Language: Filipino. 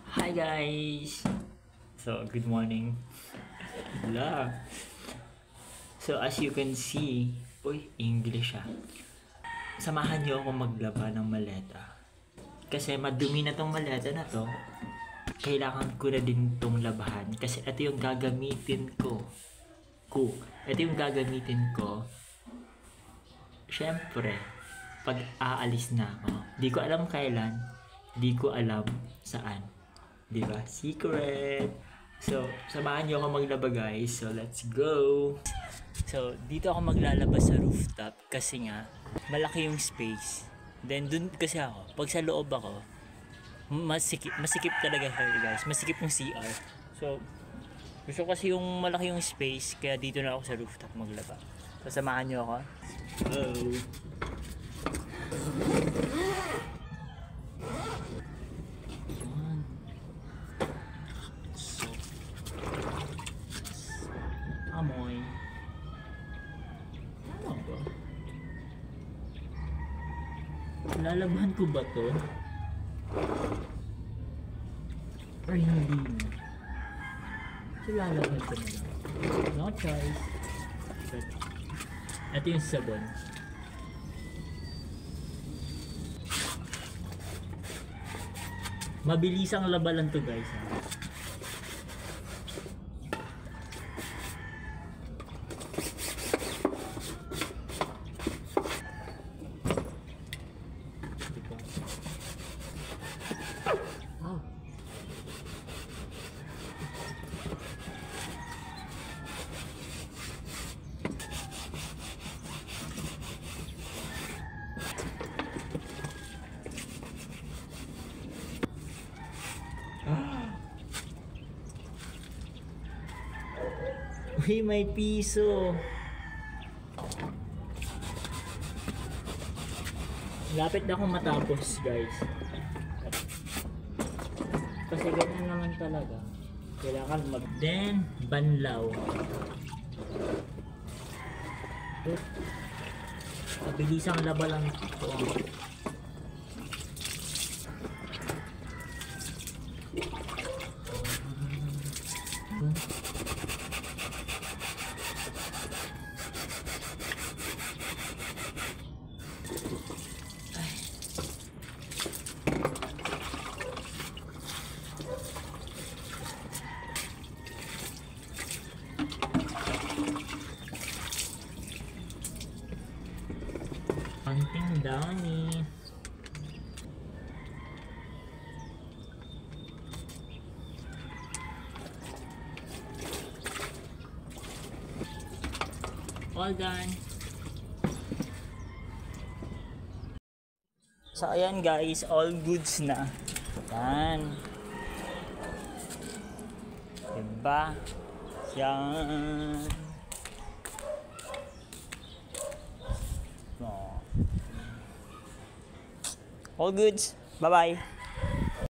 Hi guys! So, good morning. Hello. So, as you can see, English Samahan niyo ako maglaba ng maleta. Kasi madumi na tong maleta na to. Kailangan ko na din tong labahan. Kasi ito yung gagamitin ko. Ito yung gagamitin ko. Syempre, pag aalis na ako. Di ko alam kailan. Di ko alam saan. Diba? Secret! So, samahan niyo ako maglaba guys. So, let's go! So, dito ako maglalaba sa rooftop kasi nga, malaki yung space. Then, dun kasi ako, pag sa loob ako, masikip talaga guys. Masikip yung CR. So, gusto kasi yung malaki yung space, kaya dito na ako sa rooftop maglaba. So, samahan niyo ako. Oh! Amoy. Tama ba? Lalabahan ko ba to? Or hindi na? So lalabahan ko na lang. No choice. Ito yung sabon. Mabilis ang laba lang to guys. Uy, may piso. Lapit na akong matapos, guys. Kasi ganyan naman talaga. Kailangan then banlaw. Mabilis ang laba lang ito. Hunting Downy. All done. So ayan guys, all goods na. Yan. Diba? Yan. All goods. Bye-bye.